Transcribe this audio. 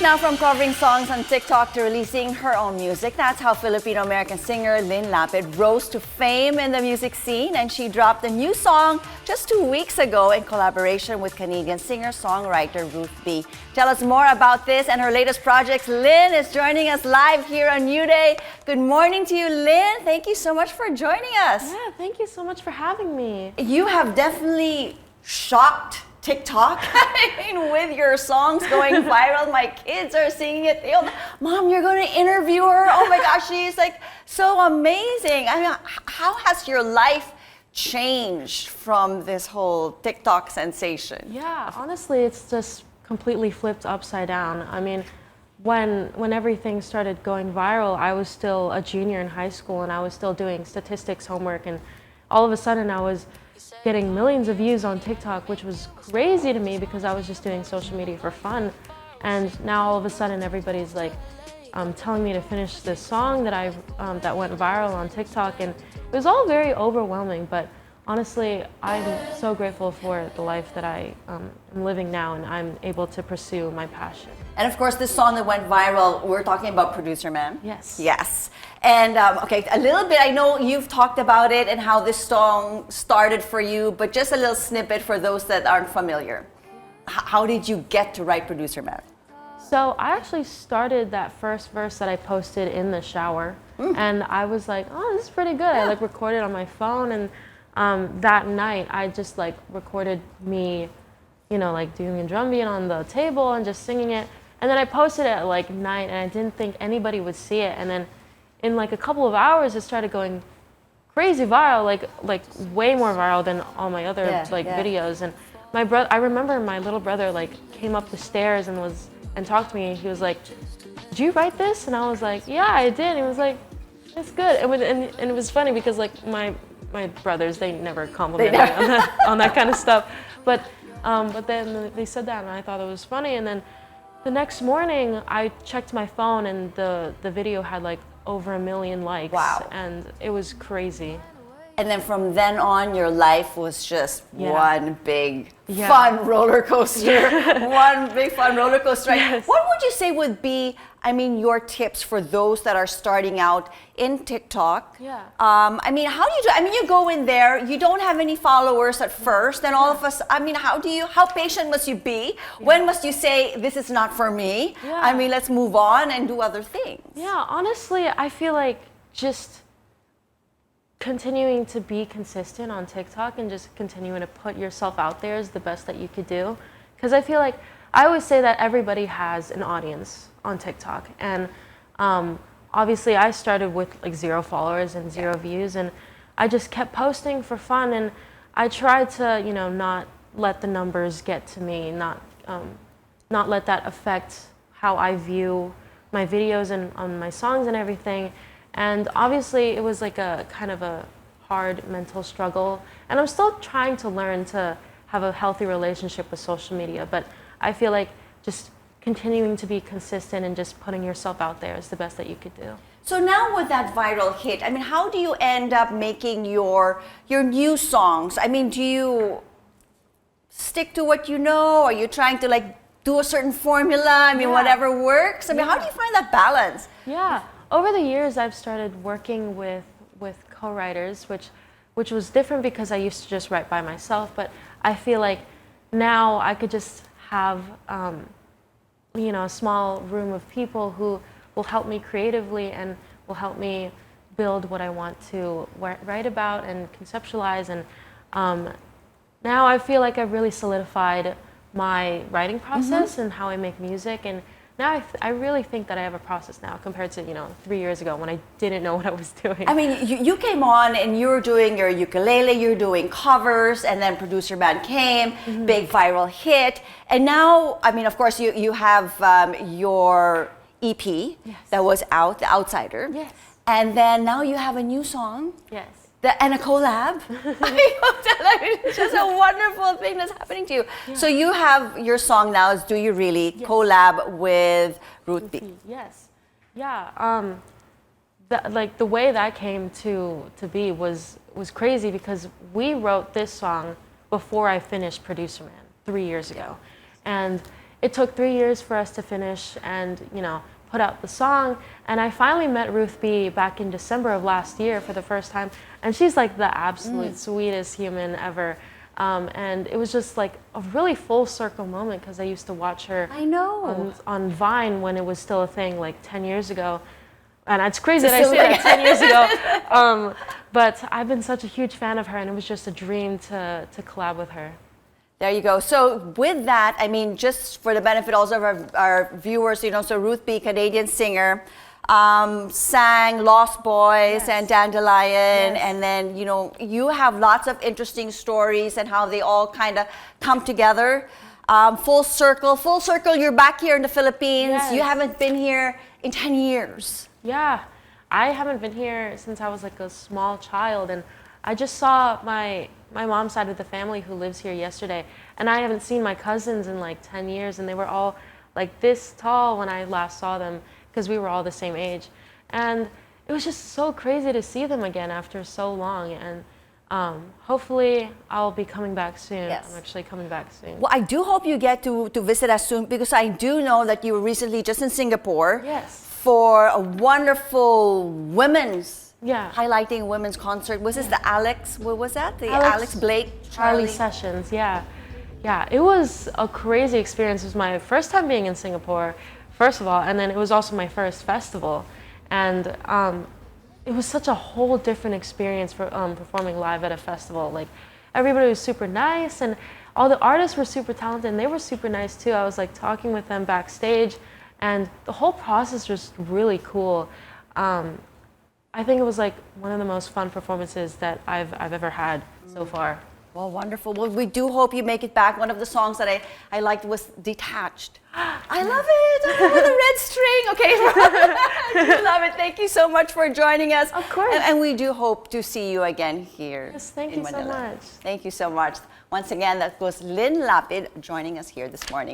Now, from covering songs on TikTok to releasing her own music, that's how Filipino-American singer Lyn Lapid rose to fame in the music scene. And she dropped a new song just 2 weeks ago in collaboration with Canadian singer-songwriter Ruth B. Tell us more about this and her latest projects. Lyn is joining us live here on New Day. Good morning to you, Lyn. Thank you so much for joining us. Yeah, thank you so much for having me. You have definitely shocked TikTok. I mean, with your songs going viral, my kids are singing it. They go, Mom, you're going to interview her? Oh my gosh, she's like so amazing. I mean, how has your life changed from this whole TikTok sensation? Yeah, honestly, it's just completely flipped upside down. I mean, when everything started going viral, I was still a junior in high school and I was still doing statistics homework, and all of a sudden I was getting millions of views on TikTok, which was crazy to me because I was just doing social media for fun. And now all of a sudden everybody's like telling me to finish this song that that went viral on TikTok, and it was all very overwhelming. But honestly, I'm so grateful for the life that I am living now, and I'm able to pursue my passion. And of course, this song that went viral, we're talking about Producer Man. Yes. Yes. And okay, a little bit, I know you've talked about it and how this song started for you, but just a little snippet for those that aren't familiar. How did you get to write Producer Man? So I actually started that first verse that I posted in the shower, and I was like, oh, this is pretty good. Yeah. I like recorded on my phone, and that night I just like recorded me, you know, like doing a drum beat on the table and just singing it. And then I posted it at like night, and I didn't think anybody would see it. And then in like a couple of hours, it started going crazy viral, like way more viral than all my other videos. And my brother, I remember my little brother like came up the stairs and talked to me. And he was like, "Did you write this?" And I was like, "Yeah, I did." And he was like, "It's good." And it was funny because like my brothers, they never complimented me on that kind of stuff. But then they said that, and I thought it was funny. And then the next morning, I checked my phone, and the video had like over 1 million likes. Wow. And it was crazy. And then from then on, your life was just one big fun roller coaster. One big fun roller coaster. Right? Yes. What would you say would be, I mean, your tips for those that are starting out in TikTok? Yeah. I mean, how do you do? I mean, you go in there, you don't have any followers at first, then all of us. I mean, how patient must you be? When must you say, this is not for me? Yeah. I mean, let's move on and do other things. Yeah, honestly, I feel like just continuing to be consistent on TikTok and just continuing to put yourself out there is the best that you could do. Because I feel like, I always say that everybody has an audience on TikTok. And obviously I started with like 0 followers and 0 views, and I just kept posting for fun, and I tried to, you know, not let the numbers get to me, not let that affect how I view my videos and on my songs and everything. And obviously it was like a kind of a hard mental struggle, and I'm still trying to learn to have a healthy relationship with social media, but I feel like just continuing to be consistent and just putting yourself out there is the best that you could do. So now with that viral hit, I mean, how do you end up making your new songs? I mean, do you stick to what you know? Are you trying to like do a certain formula? I mean, whatever works? I mean, how do you find that balance? Yeah. Over the years, I've started working with co-writers, which was different because I used to just write by myself. But I feel like now I could just have, you know, a small room of people who will help me creatively and will help me build what I want to write about and conceptualize. And now I feel like I've really solidified my writing process and how I make music. And now I really think that I have a process now compared to, you know, 3 years ago when I didn't know what I was doing. I mean, you came on and you were doing your ukulele, you're doing covers, and then Producer Man came, big viral hit. And now, I mean, of course, you have your EP that was out, The Outsider. Yes. And then now you have a new song. Yes. And a collab. It's just a wonderful thing that's happening to you. Yeah. So you have your song now is Do You Really, collab with Ruth B. Yes. Yeah. The way that came to be was crazy because we wrote this song before I finished Producer Man 3 years ago. And it took 3 years for us to finish and, you know, put out the song. And I finally met Ruth B back in December of last year for the first time. And she's like the absolute sweetest human ever. And it was just like a really full circle moment because I used to watch her on Vine when it was still a thing, like 10 years ago. And it's crazy that I say that 10 years ago. But I've been such a huge fan of her, and it was just a dream to collab with her. There you go. So with that, I mean, just for the benefit also of our viewers, you know, so Ruth B, Canadian singer, sang Lost Boys and Dandelion, and then, you know, you have lots of interesting stories and how they all kind of come together. Full circle, you're back here in the Philippines. You haven't been here in 10 years. Yeah, I haven't been here since I was like a small child, and I just saw my mom's side of the family who lives here yesterday, and I haven't seen my cousins in like 10 years, and they were all like this tall when I last saw them because we were all the same age. And it was just so crazy to see them again after so long, and hopefully I'll be coming back soon. I'm actually coming back soon. Well, I do hope you get to visit us soon, because I do know that you were recently just in Singapore for a wonderful women's highlighting women's concert. Was this the Alex, what was that? The Alex Blake Charlie Sessions, yeah. It was a crazy experience. It was my first time being in Singapore, first of all, and then it was also my first festival. And it was such a whole different experience for performing live at a festival. Like, everybody was super nice, and all the artists were super talented, and they were super nice too. I was like talking with them backstage, and the whole process was really cool. I think it was like one of the most fun performances that I've ever had so far. Well, wonderful. Well, we do hope you make it back. One of the songs that I liked was Detached. I love it. I love the red string. Okay. I love it. Thank you so much for joining us. Of course. And we do hope to see you again here. Yes, thank you so much. Thank you so much. Once again, that was Lyn Lapid joining us here this morning.